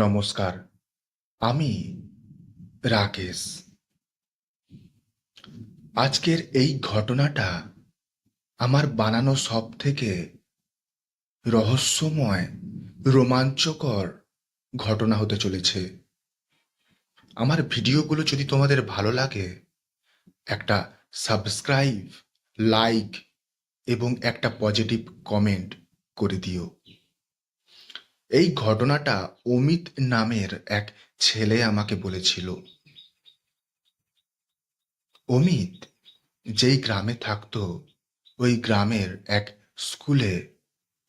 নমস্কার। আমি রাকেশ। আজকের এই ঘটনাটা আমার বানানো সবথেকে রহস্যময়, রোমাঞ্চকর ঘটনা হতে চলেছে। আমার ভিডিওগুলো যদি তোমাদের ভালো লাগে, একটা সাবস্ক্রাইব, লাইক এবং একটা পজিটিভ কমেন্ট করে দিও। এই ঘটনাটা অমিত নামের এক ছেলে আমাকে বলেছিল। অমিত যেই গ্রামে থাকতো, ওই গ্রামের এক স্কুলে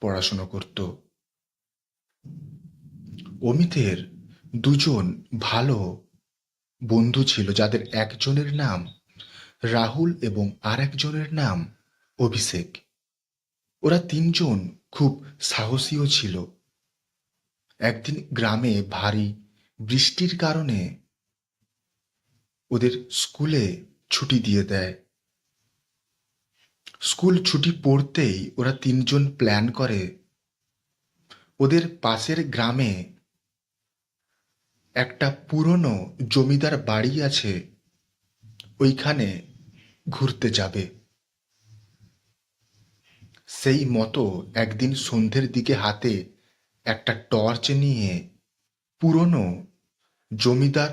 পড়াশুনো করত। অমিতের দুজন ভালো বন্ধু ছিল, যাদের একজনের নাম রাহুল এবং আর একজনের নাম অভিষেক। ওরা তিনজন খুব সাহসীও ছিল। একদিন গ্রামে ভারী বৃষ্টির কারণে ওদের স্কুলে ছুটি দিয়ে দেয়। স্কুল ছুটি পড়তেই ওরা তিনজন প্ল্যান করে ওদের পাশের গ্রামে একটা পুরনো জমিদার বাড়ি আছে, ওইখানে ঘুরতে যাবে। সেই মতো একদিন সন্ধ্যের দিকে হাতে একটা টর্চ নিয়ে পুরনো জমিদার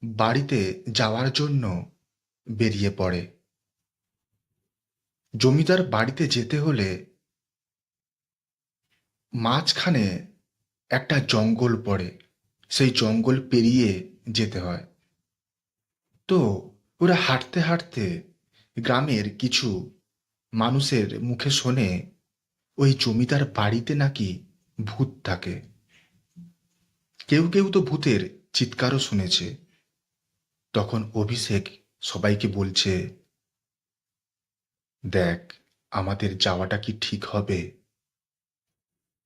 বাড়িতে যাওয়ার জন্য বেরিয়ে পড়ে। জমিদার বাড়িতে যেতে হলে মাঝখানে একটা জঙ্গল পড়ে, সেই জঙ্গল পেরিয়ে যেতে হয়। তো ওরা হাঁটতে হাঁটতে গ্রামের কিছু মানুষের মুখে শোনে ওই জমিদার বাড়িতে নাকি ভূত থাকে। কেউ কেউ তো ভূতের চিৎকারও শুনেছে। তখন অভিষেক সবাইকে বলছে, দেখ, আমাদের যাওয়াটা কি ঠিক হবে?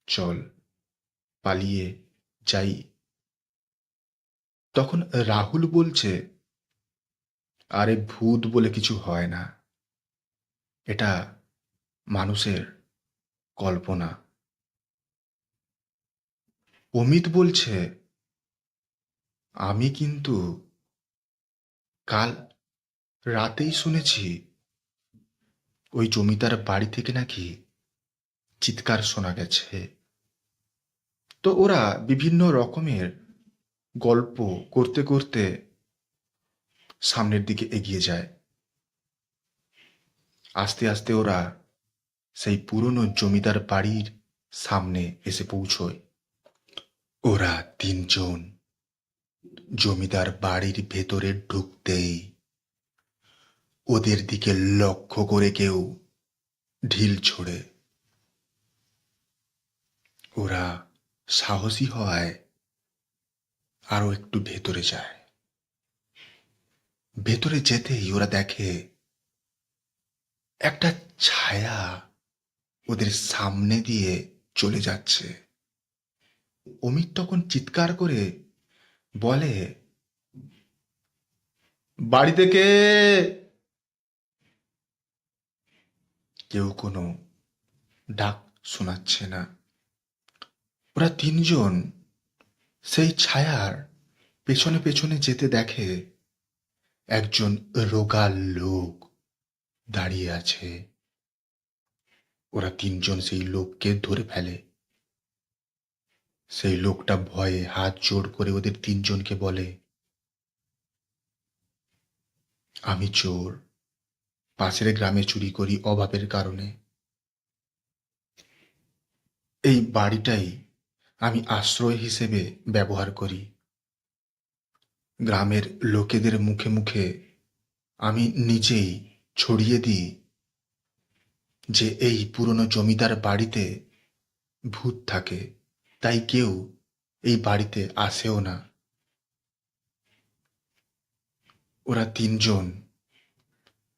চল, পালিয়ে যাই। তখন রাহুল বলছে, আরে ভূত বলে কিছু হয় না, এটা মানুষের কল্পনা। অমিত বলছে, আমি কিন্তু কাল রাতেই শুনেছি ওই জমিদার বাড়ি থেকে নাকি চিৎকার শোনা গেছে। তো ওরা বিভিন্ন রকমের গল্প করতে করতে সামনের দিকে এগিয়ে যায়। আস্তে আস্তে ওরা সেই পুরনো জমিদার বাড়ির সামনে এসে পৌঁছয়। ওরা তিনজন জমিদার বাড়ির ভেতরে ঢুকতেই ওদের দিকে লক্ষ্য করে কেউ ঢিল ছোড়ে। ওরা সাহসী হওয়ায় আরো একটু ভেতরে যায়। ভেতরে যেতেই ওরা দেখে একটা ছায়া ওদের সামনে দিয়ে চলে যাচ্ছে। অমিত তখন চিৎকার করে বলে, বাড়ি থেকে কেউ কোনো ডাক শোনাচ্ছে না। ওরা তিনজন সেই ছায়ার পেছনে পেছনে যেতে দেখে একজন রোগা লোক দাঁড়িয়ে আছে। ওরা তিনজন সেই লোককে ধরে ফেলে। সেই লোকটা ভয়ে হাত জোড় করে ওদের তিনজনকে বলে, আমি চোর, পাশের গ্রামে চুরি করি অভাবের কারণে। এই বাড়িটাই আমি আশ্রয় হিসেবে ব্যবহার করি। গ্রামের লোকেদের মুখে মুখে আমি নিজেই ছড়িয়ে দিই যে এই পুরনো জমিদার বাড়িতে ভূত থাকে, তাই কেউ এই বাড়িতে আসেও না। ওরা তিনজন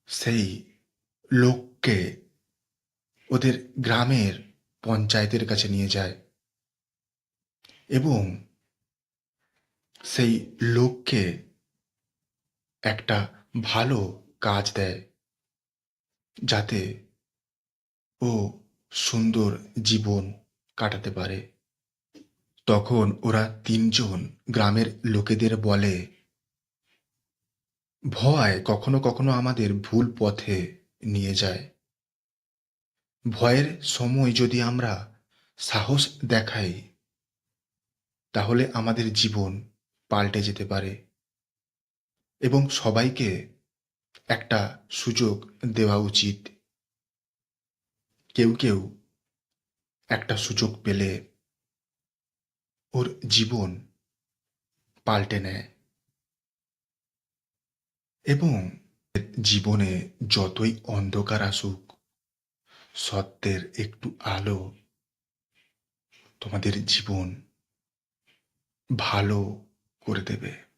সেই লোককে ওদের গ্রামের পঞ্চায়েতের কাছে নিয়ে যায় এবং সেই লোককে একটা ভালো কাজ দেয়, যাতে ও সুন্দর জীবন কাটাতে পারে। তখন ওরা তিনজন গ্রামের লোকেদের বলে, ভয় কখনো কখনো আমাদের ভুল পথে নিয়ে যায়। ভয়ের সময় যদি আমরা সাহস দেখাই, তাহলে আমাদের জীবন পাল্টে যেতে পারে এবং সবাইকে একটা সুযোগ দেওয়া উচিত। কেউ কেউ একটা সুযোগ পেলে ওর জীবন পাল্টে নেয় এবং জীবনে যতই অন্ধকার আসুক, সত্যের একটু আলো তোমাদের জীবন ভালো করে দেবে।